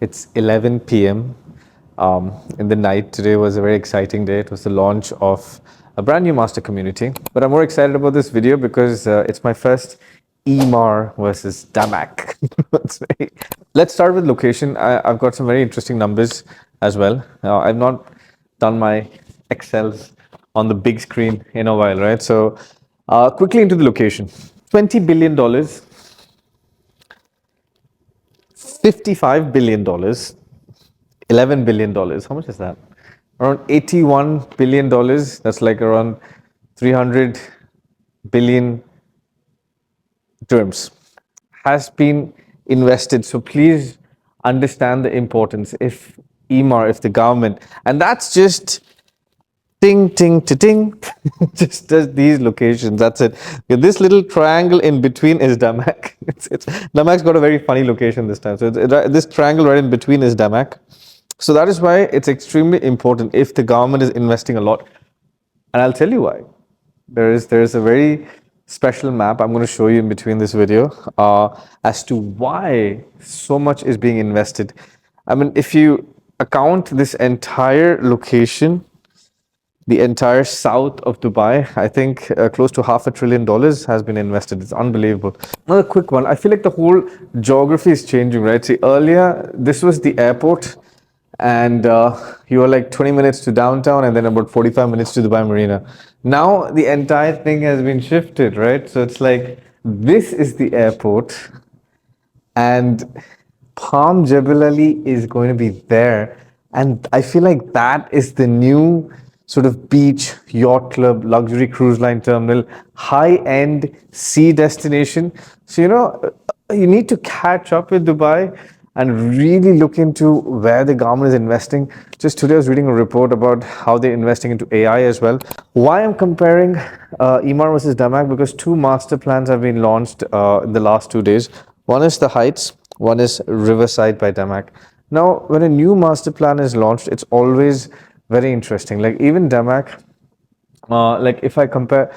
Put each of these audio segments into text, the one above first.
It's 11 p.m. In the night. Today was a very exciting day. It was the launch of a brand new master community. But I'm more excited about this video because it's my first Emaar versus Damac. Let's start with location. I've got some very interesting numbers as well. I've not done my Excels on the big screen in a while, right? So quickly into the location. $20 billion, $55 billion, $11 billion. How much is that? Around $81 billion. That's like around 300 billion dirhams has been invested. So please understand the importance. If Emaar, if the government, and that's just ting, ting, ting, just these locations. That's it. This little triangle in between is Damac. Damac's got a very funny location this time. So this triangle right in between is Damac. So that is why it's extremely important if the government is investing a lot. And I'll tell you why. There's a very special map I'm going to show you in between this video as to why so much is being invested. I mean, if you account this entire location, the entire south of Dubai, I think close to $500 billion has been invested. It's unbelievable. Another quick one. I feel like the whole geography is changing, right? See, earlier, this was the airport, and you were like 20 minutes to downtown and then about 45 minutes to Dubai Marina. Now, the entire thing has been shifted, right? So it's like, this is the airport, and Palm Jebel Ali is going to be there. And I feel like that is the new sort of beach, yacht club, luxury cruise line terminal, high-end sea destination. So, you need to catch up with Dubai and really look into where the government is investing. Just today I was reading a report about how they're investing into AI as well. Why I'm comparing Emaar versus Damac? Because two master plans have been launched in the last 2 days. One is the Heights, one is Riverside by Damac. Now, when a new master plan is launched, it's always very interesting. Like even Damac, like if I compare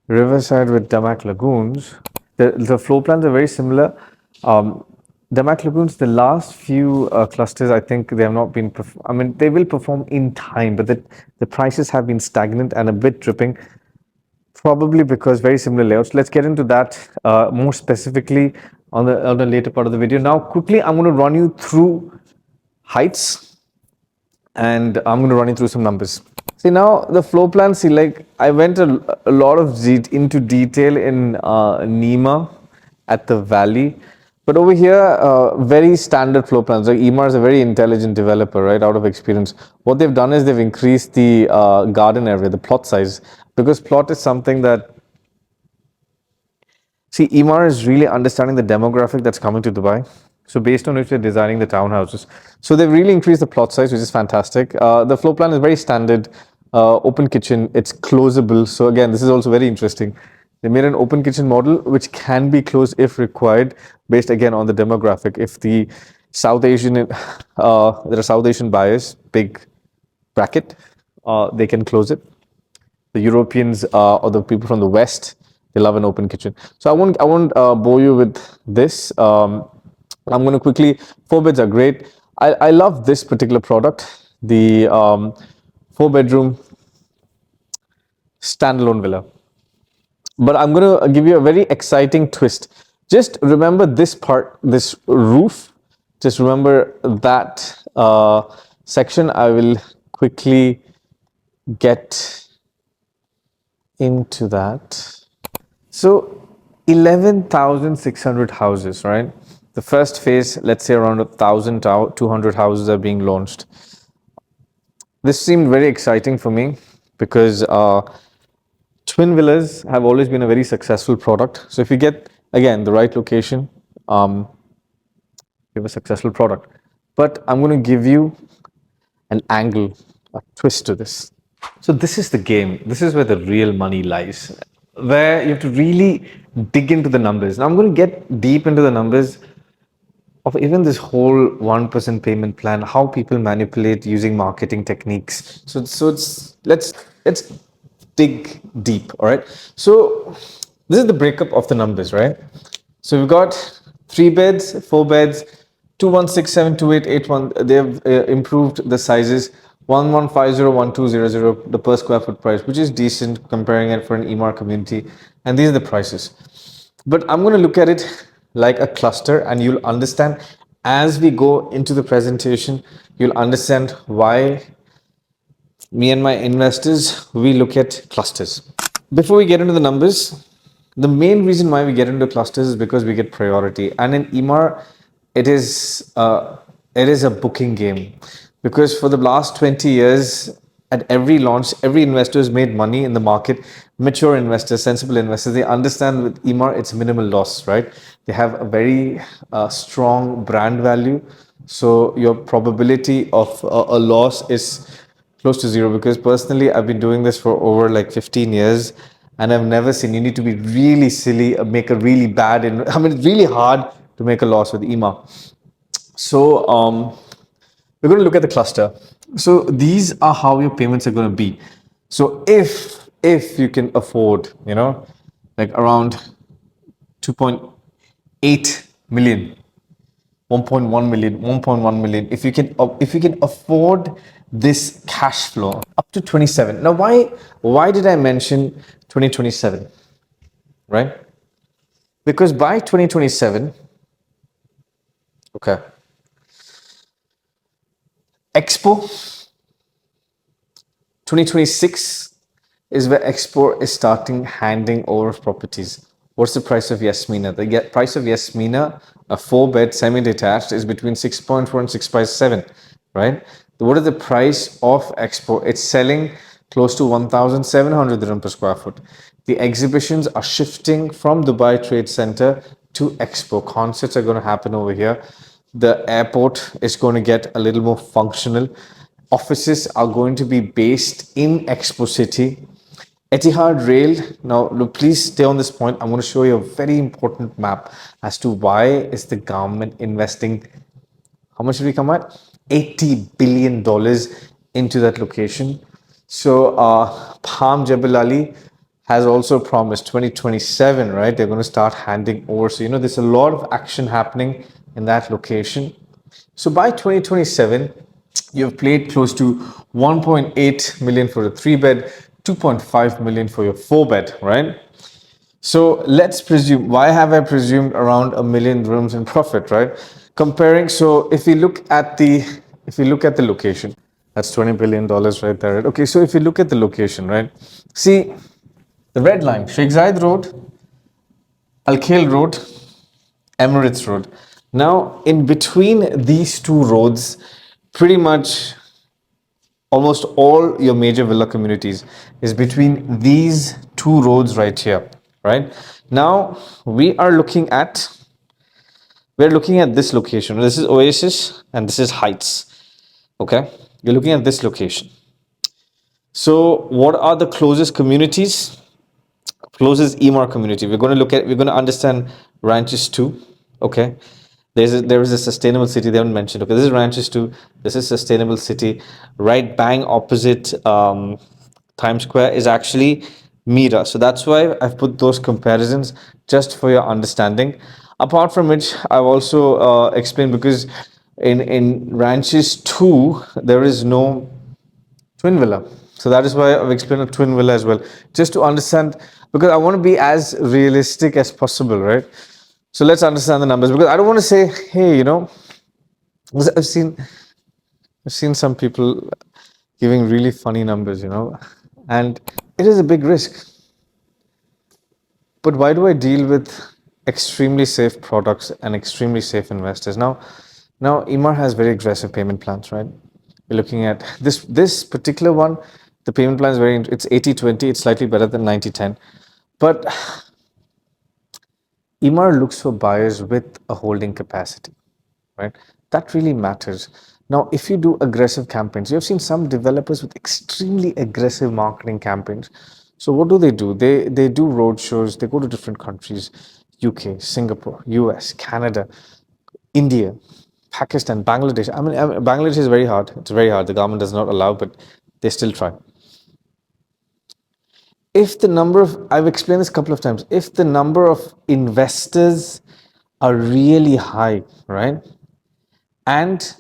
Riverside with Damac Lagoons, the floor plans are very similar. Damac Lagoons, the last few clusters, I think they have not been, I mean, they will perform in time, but the prices have been stagnant and a bit dripping, probably because very similar layouts. Let's get into that more specifically on the later part of the video. Now, quickly, I'm going to run you through Heights, and I'm going to run you through some numbers. See, now the floor plan, see, like I went a lot of into detail in Nima at the Valley. But over here, very standard floor plans. Like Emaar is a very intelligent developer, right, out of experience. What they've done is they've increased the garden area, the plot size, because plot is something that, see, Emaar is really understanding the demographic that's coming to Dubai. So based on which they're designing the townhouses. So they've really increased the plot size, which is fantastic. The floor plan is very standard, open kitchen. It's closable. So again, this is also very interesting. They made an open kitchen model which can be closed if required, based again on the demographic. If the South Asian, there are South Asian buyers, big bracket, they can close it. The Europeans or the people from the West, they love an open kitchen. So I won't bore you with this. I'm going to quickly, 4 beds are great. I love this particular product, the 4-bedroom standalone villa. But I'm going to give you a very exciting twist. Just remember this part, this roof. Just remember that section. I will quickly get into that. So 11,600 houses, right? The first phase, let's say around 1,200 houses are being launched. This seemed very exciting for me because twin villas have always been a very successful product. So if you get, again, the right location, you have a successful product. But I'm going to give you an angle, a twist to this. So this is the game. This is where the real money lies, where you have to really dig into the numbers. Now I'm going to get deep into the numbers of even this whole 1% payment plan, how people manipulate using marketing techniques. So let's dig deep, all right? So this is the breakup of the numbers, right? So we've got 3 beds, 4 beds, 21672881. They've improved the sizes. 11501200, the per square foot price, which is decent comparing it for an Emaar community. And these are the prices. But I'm going to look at it like a cluster, and you'll understand as we go into the presentation, you'll understand why me and my investors, we look at clusters. Before we get into the numbers, the main reason why we get into clusters is because we get priority. And in Emaar, it is it is a booking game, because for the last 20 years, at every launch, every investor has made money in the market. Mature investors, sensible investors, they understand with Emaar it's minimal loss, right? They have a very strong brand value, so your probability of a loss is close to zero. Because personally, I've been doing this for over like 15 years, and I've never seen, you need to be really silly, make a really bad, I mean, it's really hard to make a loss with Emaar. So we're going to look at the cluster. So these are how your payments are going to be. So if you can afford, like around 2.8 million, 1.1 million, 1.1 million, if you can afford this cash flow up to 27. Now why did I mention 2027, right? Because by 2027, okay, Expo 2026 is where Expo is starting handing over properties. What's the price of Yasmina? The price of Yasmina, a 4-bed semi-detached, is between 6.4 and 6.7, right? What is the price of Expo? It's selling close to 1,700 dirham per square foot. The exhibitions are shifting from Dubai Trade Center to Expo. Concerts are going to happen over here. The airport is going to get a little more functional. Offices are going to be based in Expo City. Etihad Rail. Now, look, please stay on this point. I'm going to show you a very important map as to why is the government investing. How much did we come at? $80 billion into that location. So, Palm Jebel Ali has also promised 2027, right? They're going to start handing over. So, there's a lot of action happening in that location. So, by 2027, you've played close to 1.8 million for a 3-bed, 2.5 million for your 4-bed, right? So let's presume, why have I presumed around a million rooms in profit, right? Comparing, so if you look at the location, that's $20 billion right there, right? Okay, so if you look at the location, right? See, the red line, Sheikh Zayed Road, Al Khail Road, Emirates Road. Now, in between these two roads, pretty much almost all your major villa communities is between these two roads right here, right? Now we're looking at this location. This is Oasis and this is Heights. Okay, you're looking at this location. So what are the closest communities? Closest Emaar community. We're going to understand Ranches 2. Okay, there is a sustainable city they haven't mentioned. Okay, this is Ranches 2. This is sustainable city. Right bang opposite Times Square is actually Mira. So that's why I've put those comparisons just for your understanding. Apart from which, I've also explained, because in Ranches 2 there is no twin villa. So that is why I've explained a twin villa as well, just to understand, because I want to be as realistic as possible, right? So let's understand the numbers, because I don't want to say, hey, because I've seen some people giving really funny numbers, and it is a big risk. But why do I deal with extremely safe products and extremely safe investors? Now Emaar has very aggressive payment plans, right? We're looking at this particular one. The payment plan is it's 80/20. It's slightly better than 90/10. But Emaar looks for buyers with a holding capacity, right? That really matters. Now, if you do aggressive campaigns, you have seen some developers with extremely aggressive marketing campaigns. So what do? They do road shows. They go to different countries: UK, Singapore, US, Canada, India, Pakistan, Bangladesh. I mean, Bangladesh is very hard. It's very hard. The government does not allow, but they still try. If the number of, I've explained this a couple of times, if the number of investors are really high, right? and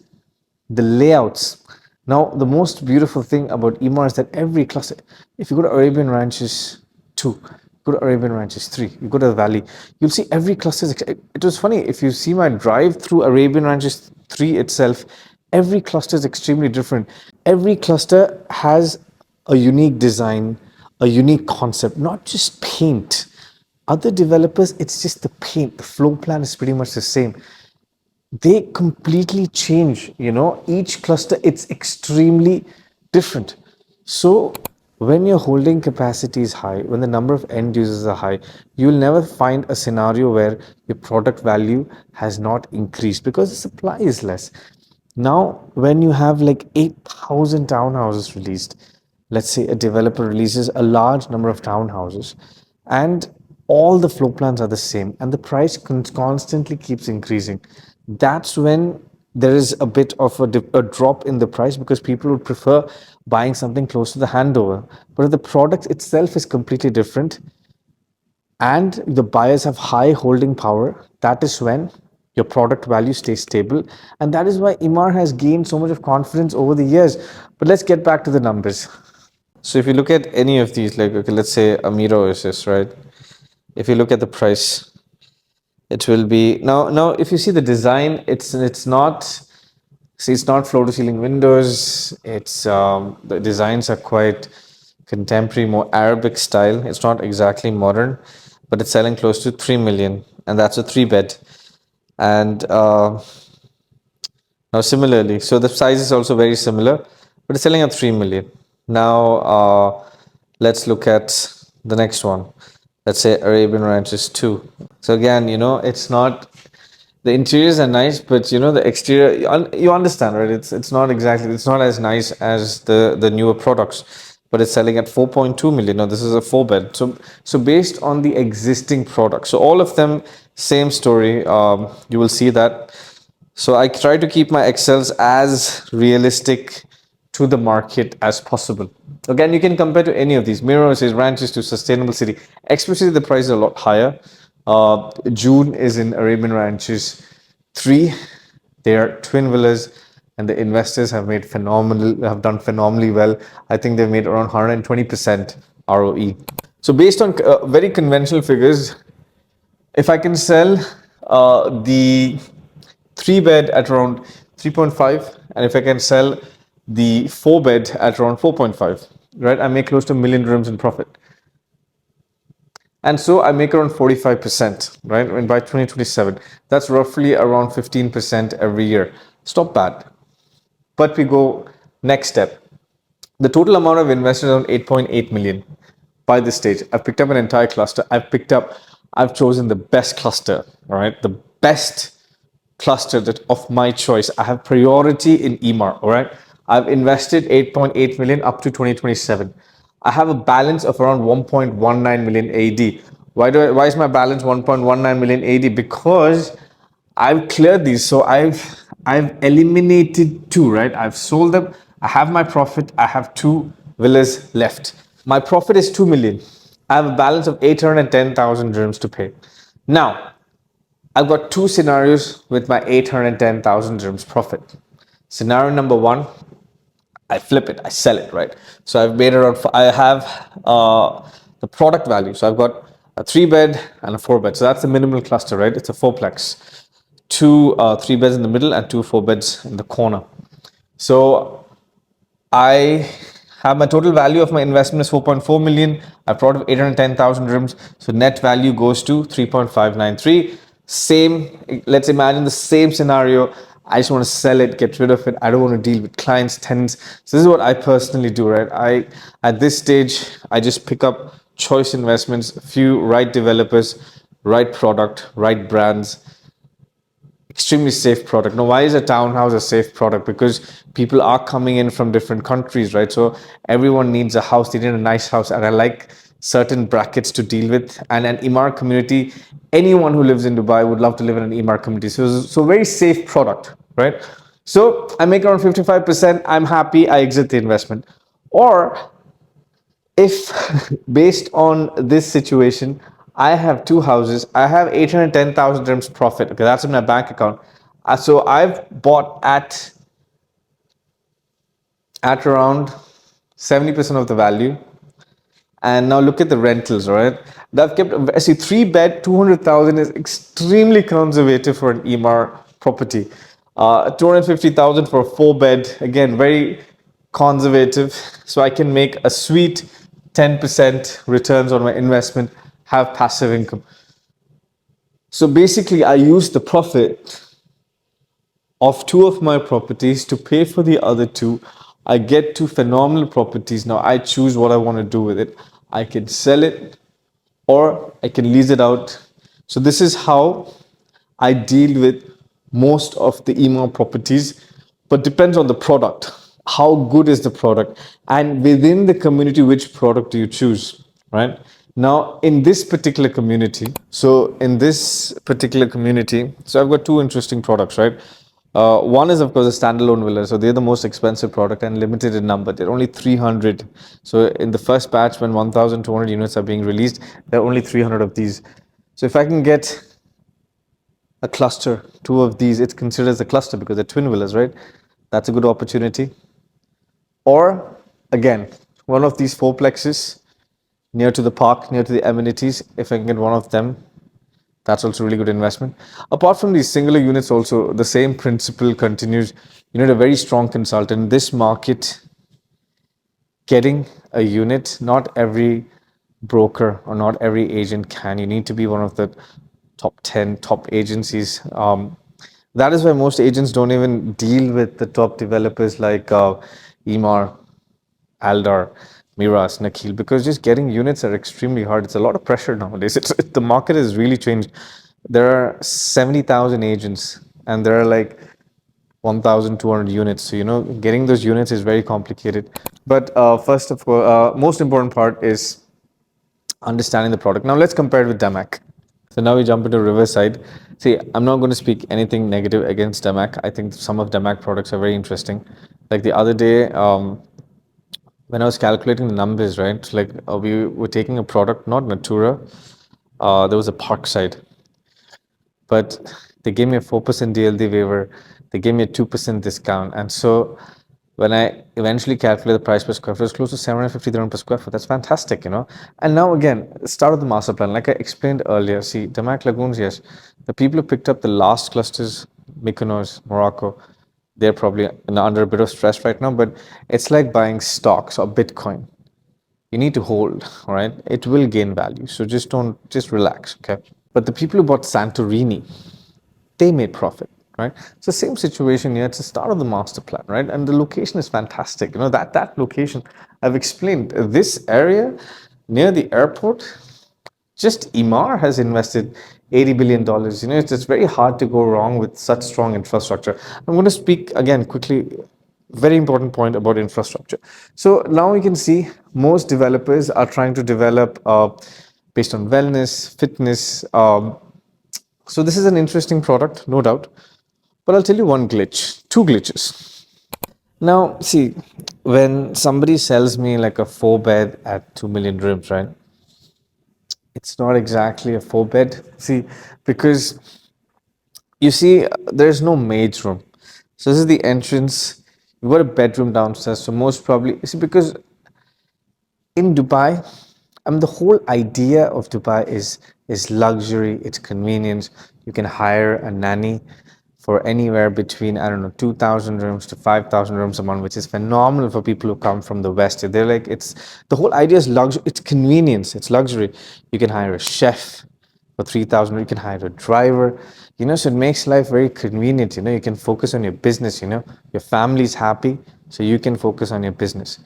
the layouts. Now, the most beautiful thing about Emaar is that every cluster, if you go to Arabian Ranches 2, go to Arabian Ranches 3, you go to the valley, you'll see every cluster. It was funny, if you see my drive through Arabian Ranches 3 itself, every cluster is extremely different. Every cluster has a unique design, a unique concept, not just paint. Other developers, it's just the paint. The floor plan is pretty much the same. They completely change, each cluster, it's extremely different. So when your holding capacity is high, when the number of end users are high, you'll never find a scenario where your product value has not increased because the supply is less. Now when you have like 8,000 townhouses released, let's say a developer releases a large number of townhouses, and all the floor plans are the same and the price constantly keeps increasing, that's when there is a bit of a drop in the price because people would prefer buying something close to the handover. But if the product itself is completely different and the buyers have high holding power, that is when your product value stays stable. And that is why Emaar has gained so much of confidence over the years. But let's get back to the numbers. So if you look at any of these, like, okay, let's say Emaar Oasis, right? If you look at the price, it will be now if you see the design, it's not, see, it's not floor to ceiling windows. It's the designs are quite contemporary, more Arabic style. It's not exactly modern, but it's selling close to 3 million, and that's a 3 bed. And now similarly, so the size is also very similar, but it's selling at 3 million. Now let's look at the next one. Let's say Arabian Ranches 2. So again, it's not, the interiors are nice, but the exterior, you understand, right? It's not exactly, it's not as nice as the newer products, but it's selling at 4.2 million. Now this is a 4 bed. So based on the existing product, so all of them same story. You will see that. So I try to keep my Excels as realistic to the market as possible. Again, you can compare to any of these mirrors, ranches to sustainable city, especially the price is a lot higher. June is in Arabian Ranches 3. They are twin villas, and the investors have done phenomenally well. I think they've made around 120% ROE. So based on very conventional figures, if I can sell the 3 bed at around 3.5, and if I can sell the 4 bed at around 4.5, right, I make close to 1,000,000 dirhams in profit. And so I make around 45%, right? And by 2027, that's roughly around 15% every year. It's not bad. But we go next step. The total amount of investors is around 8.8 million by this stage. I've picked up an entire cluster. I've chosen the best cluster, all right? The best cluster that of my choice. I have priority in Emaar, all right? I've invested 8.8 million up to 2027. I have a balance of around 1.19 million AD. Why is my balance 1.19 million AD? Because I've cleared these. So I've eliminated 2, right? I've sold them. I have my profit. I have 2 villas left. My profit is 2 million. I have a balance of 810,000 dirhams to pay. Now, I've got 2 scenarios with my 810,000 dirhams profit. Scenario number 1, I flip it, I sell it, right? So I've made around, I have the product value. So I've got a 3 bed and a 4 bed. So that's the minimal cluster, right? It's a fourplex. 2 3 beds in the middle and 2 4 beds in the corner. So I have my total value of my investment is 4.4 million. I've brought 810,000 dirhams. So net value goes to 3.593. Same, let's imagine the same scenario. I just want to sell it, get rid of it. I don't want to deal with clients, tenants. So this is what I personally do, right? At this stage, I just pick up choice investments, a few right developers, right product, right brands, extremely safe product. Now, why is a townhouse a safe product? Because people are coming in from different countries, right? So everyone needs a house. They need a nice house, and I like certain brackets to deal with. And an Emaar community, anyone who lives in Dubai would love to live in an Emaar community. So very safe product, right? So I make around 55%. I'm happy. I exit the investment. Or if based on this situation, I have 2 houses, I have 810,000 dirhams profit. Okay, that's in my bank account. So I've bought at around 70% of the value. And now look at the rentals, right? They've kept, I see, three bed, 200,000 is extremely conservative for an Emaar property. 250,000 for a four bed, again, very conservative. So I can make a sweet 10% returns on my investment, have passive income. So basically, I use the profit of two of my properties to pay for the other two. I get two phenomenal properties. Now I choose what I want to do with it. I can sell it or I can lease it out. So this is how I deal with most of the email properties, but depends on the product. How good is the product? And within the community, which product do you choose, right? Now, in this particular community, so I've got two interesting products, right? One is, of course, a standalone villa. So they're the most expensive product and limited in number. They're only 300. So in the first batch, when 1,200 units are being released, there are only 300 of these. So if I can get a cluster, two of these, it's considered as a cluster because they're twin villas, right? That's a good opportunity. Or again, one of these fourplexes near to the park, near to the amenities, if I can get one of them, that's also really good investment. Apart from these singular units, also the same principle continues. You need a very strong consultant. This market, getting a unit, not every broker or not every agent can. You need to be one of the top 10 top agencies. That is why most agents don't even deal with the top developers like Emaar, Aldar, Miras, Nakhil, because just getting units are extremely hard. It's a lot of pressure nowadays. The market has really changed. There are 70,000 agents and there are like 1,200 units. So, getting those units is very complicated. But first of all, most important part is understanding the product. Now, let's compare it with Damac. So now we jump into Riverside. See, I'm not going to speak anything negative against Damac. I think some of Damac products are very interesting. Like the other day, when I was calculating the numbers, right? Like we were taking a product, not Natura. There was a Parkside, but they gave me a 4% DLD waiver. They gave me a 2% discount, and so when I eventually calculated the price per square foot, it was close to 750 dirham per square foot. That's fantastic. And now again, start of the master plan. Like I explained earlier, see, Damac Lagoons, yes, the people who picked up the last clusters, Mykonos, Morocco, they're probably under a bit of stress right now, but it's like buying stocks or Bitcoin. You need to hold, all right? It will gain value. So just relax, okay? But the people who bought Santorini, they made profit, right? It's the same situation here. It's the start of the master plan, right? And the location is fantastic. That location, I've explained, this area near the airport, just Emaar has invested $80 billion. It's very hard to go wrong with such strong infrastructure. I'm going to speak again quickly, very important point about infrastructure. So now you can see most developers are trying to develop based on wellness, fitness. So this is an interesting product, no doubt. But I'll tell you one glitch, two glitches. Now, see, when somebody sells me like a four bed at 2 million dirhams, right? It's not exactly a four bed. See, because you see, there's no maid's room. So this is the entrance. You've got a bedroom downstairs. So most probably, you see, because in Dubai, the whole idea of Dubai is luxury, it's convenience. You can hire a nanny for anywhere between, I don't know, 2,000 rooms to 5,000 rooms a month, which is phenomenal for people who come from the West. They're like, the whole idea is luxury, it's convenience, it's luxury. You can hire a chef for 3,000, you can hire a driver, so it makes life very convenient. You can focus on your business, your family's happy, so you can focus on your business.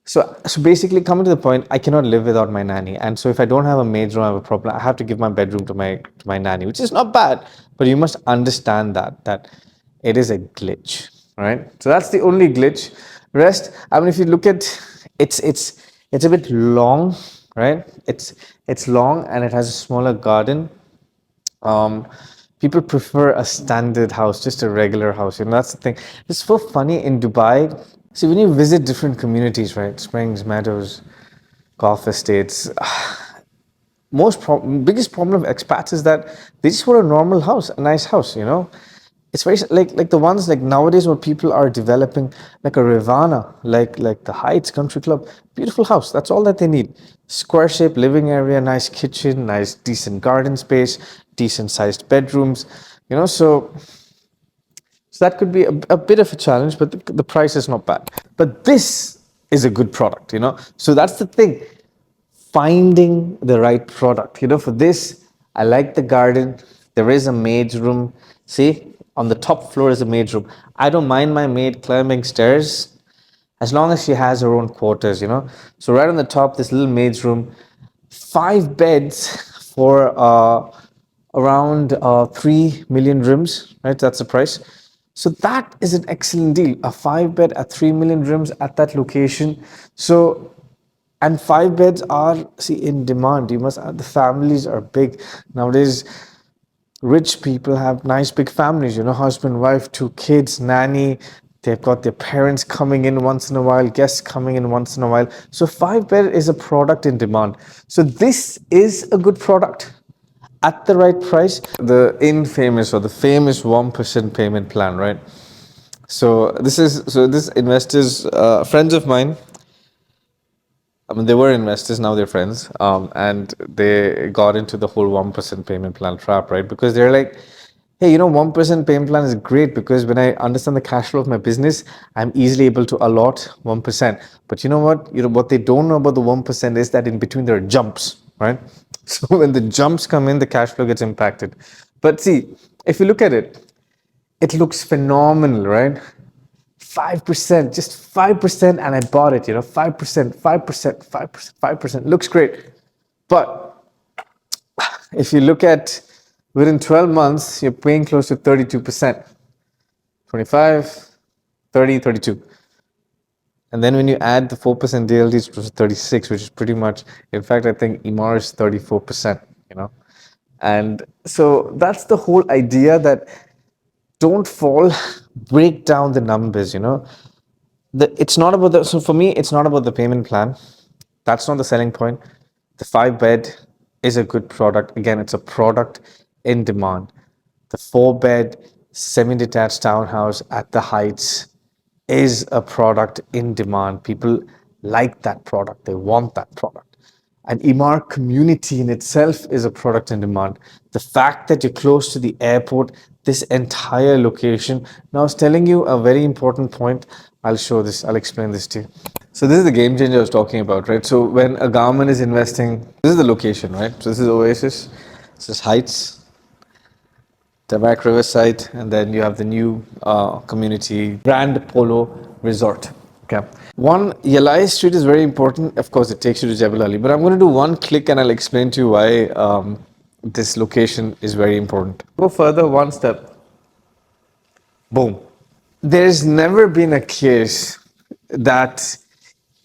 So basically, coming to the point, I cannot live without my nanny, and so if I don't have a maid's room, I have a problem. I have to give my bedroom to my nanny, which is not bad, but you must understand that it is a glitch, right? So that's the only glitch. Rest, if you look at it's a bit long, right? It's long and it has a smaller garden. People prefer a standard house, just a regular house. That's the thing. It's so funny in Dubai. See, when you visit different communities, right? Springs, Meadows, Golf Estates, biggest problem of expats is that they just want a normal house, a nice house. It's very like the ones like nowadays what people are developing, like a Rivana, like the Heights Country Club. Beautiful house. That's all that they need. Square shaped living area, nice kitchen, nice decent garden space, decent sized bedrooms. So that could be a bit of a challenge, but the price is not bad. But this is a good product. So that's the thing, finding the right product. For this, I like the garden. There is a maid's room. See, on the top floor is a maid's room. I don't mind my maid climbing stairs as long as she has her own quarters. So right on the top, this little maid's room, 5 beds for around 3 million rims, right? That's the price. So that is an excellent deal. A 5 bed at 3 million rims at that location. So, and 5 beds are, see, in demand. The families are big nowadays. Rich people have nice big families, husband, wife, 2 kids, nanny. They've got their parents coming in once in a while, guests coming in once in a while. So 5 bed is a product in demand. So this is a good product at the right price. The infamous or the famous 1% payment plan, right? So this investors, friends of mine. I mean, they were investors, now they're friends, and they got into the whole 1% payment plan trap, right? Because they're like, hey, 1% payment plan is great because when I understand the cash flow of my business, I'm easily able to allot 1%. But you know what? What they don't know about the 1% is that in between there are jumps, right? So when the jumps come in, the cash flow gets impacted. But see, if you look at it, it looks phenomenal, right? 5%, just 5%, and I bought it, 5%, 5%, 5%, 5%. Looks great. But if you look at within 12 months, you're paying close to 32%. 25, 30, 32. And then when you add the 4% DLD, it's 36, which is pretty much, in fact, I think Emaar is 34%. And so that's the whole idea, that don't fall, break down the numbers. It's not about so for me, it's not about the payment plan. That's not the selling point. The 5 bed is a good product. Again, it's a product in demand. The 4 bed semi-detached townhouse at the Heights is a product in demand. People like that product. They want that product. And Emaar community in itself is a product in demand. The fact that you're close to the airport, this entire location. Now, I was telling you a very important point. I'll show this, I'll explain this to you. So this is the game changer I was talking about, right? So when a government is investing, this is the location, right? So this is Oasis, this is Heights, Damac Riverside, and then you have the new community, Grand Polo Resort. Okay. One, Yalai Street is very important. Of course, it takes you to Jebel Ali, but I'm going to do one click and I'll explain to you why this location is very important. Go further, one step. Boom. There's never been a case that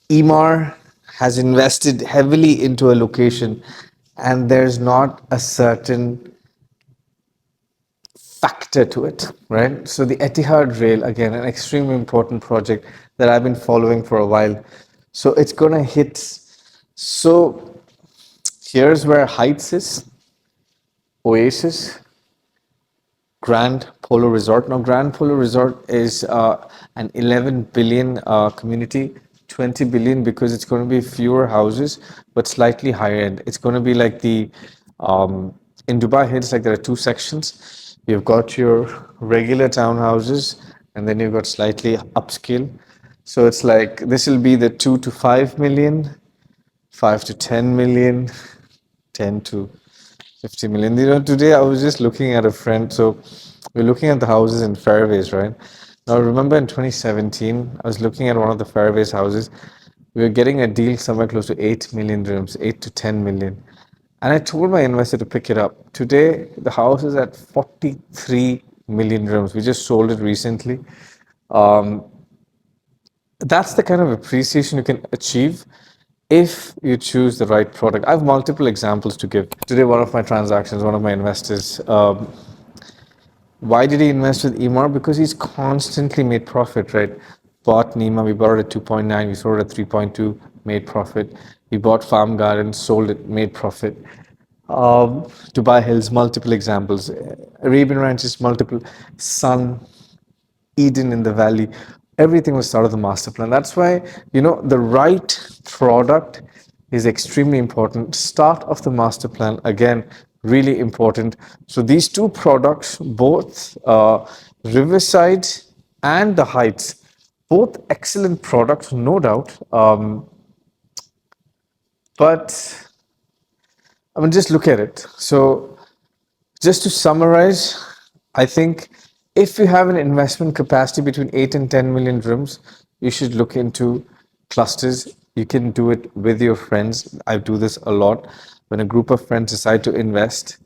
Emaar has invested heavily into a location and there's not a certain factor to it, right? So the Etihad Rail, again, an extremely important project that I've been following for a while. So it's going to hit. So here's where Heights is, Oasis, Grand Polo Resort. Now, Grand Polo Resort is an 11 billion community, 20 billion because it's going to be fewer houses, but slightly higher end. It's going to be like in Dubai Hills, like there are 2 sections. You've got your regular townhouses, and then you've got slightly upscale. So it's like this will be the 2 to 5 million, 5 to 10 million, 10 to 50 million. Today I was just looking at a friend. So we're looking at the houses in Fairways, right? Now, remember in 2017, I was looking at one of the Fairways houses. We were getting a deal somewhere close to 8 million dirhams, 8 to 10 million. And I told my investor to pick it up. Today, the house is at 43 million dirhams. We just sold it recently. That's the kind of appreciation you can achieve if you choose the right product. I have multiple examples to give. Today, one of my transactions, one of my investors, why did he invest with Emaar? Because he's constantly made profit, right? Bought Nima, we bought it at 2.9, we sold it at 3.2, made profit. We bought Farm Garden, sold it, made profit. Dubai Hills, multiple examples. Arabian Ranches, multiple. Sun, Eden in the valley. Everything was part of the master plan. That's why, the right product is extremely important. Start of the master plan, again, really important. So these two products, both Riverside and the Heights, both excellent products, no doubt. But I mean, just look at it. So just to summarize, I think if you have an investment capacity between 8 and 10 million dirhams, you should look into clusters. You can do it with your friends. I do this a lot. When a group of friends decide to invest,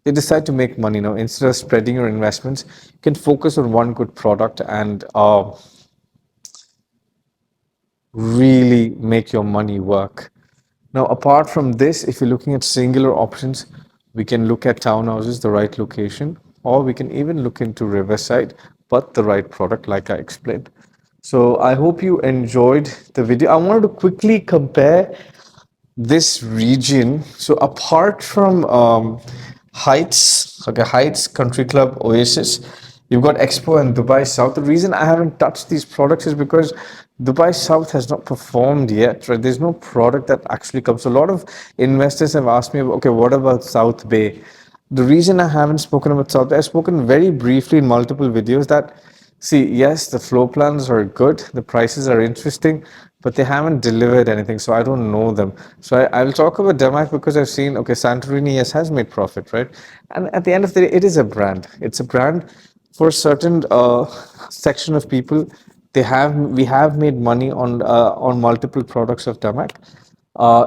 they decide to make money. Instead of spreading your investments, you can focus on one good product and really make your money work. Now, apart from this, if you're looking at singular options, we can look at townhouses, the right location, or we can even look into Riverside, but the right product, like I explained. So I hope you enjoyed the video. I wanted to quickly compare this region. So apart from Heights, okay, Heights Country Club, Oasis, you've got Expo and Dubai South. The reason I haven't touched these products is because Dubai South has not performed yet, right? There's no product that actually comes. So a lot of investors have asked me, okay, what about South Bay? The reason I haven't spoken about South Bay, I've spoken very briefly in multiple videos that, see, yes, the floor plans are good, the prices are interesting, but they haven't delivered anything, so I don't know them. So I will talk about Damac because I've seen, okay, Santorini, yes, has made profit, right? And at the end of the day, it is a brand. It's a brand for a certain section of people. We have made money on multiple products of Damac.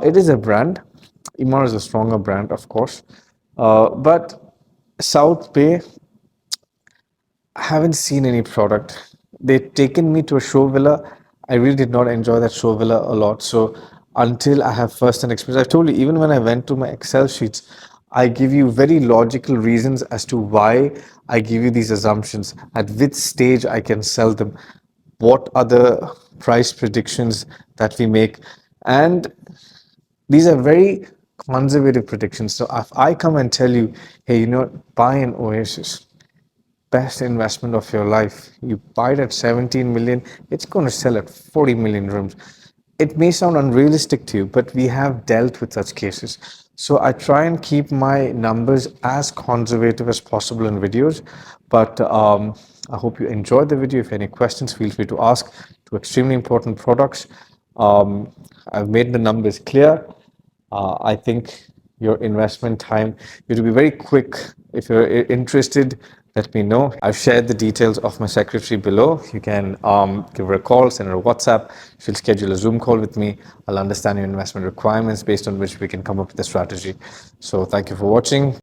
It is a brand. Emaar is a stronger brand, of course. But South Bay, I haven't seen any product. They've taken me to a show villa. I really did not enjoy that show villa a lot. So until I have first-hand experience, I've told you, even when I went to my Excel sheets, I give you very logical reasons as to why I give you these assumptions, at which stage I can sell them, what are the price predictions that we make. And these are very conservative predictions. So if I come and tell you, hey, buy an Oasis, best investment of your life. You buy it at 17 million, it's going to sell at 40 million rooms. It may sound unrealistic to you, but we have dealt with such cases. So I try and keep my numbers as conservative as possible in videos. But I hope you enjoyed the video. If you have any questions, feel free to ask. Two extremely important products. I've made the numbers clear. I think your investment time, you have to be very quick. If you're interested, let me know. I've shared the details of my secretary below. You can give her a call, send her a WhatsApp. She'll schedule a Zoom call with me. I'll understand your investment requirements based on which we can come up with a strategy. So thank you for watching.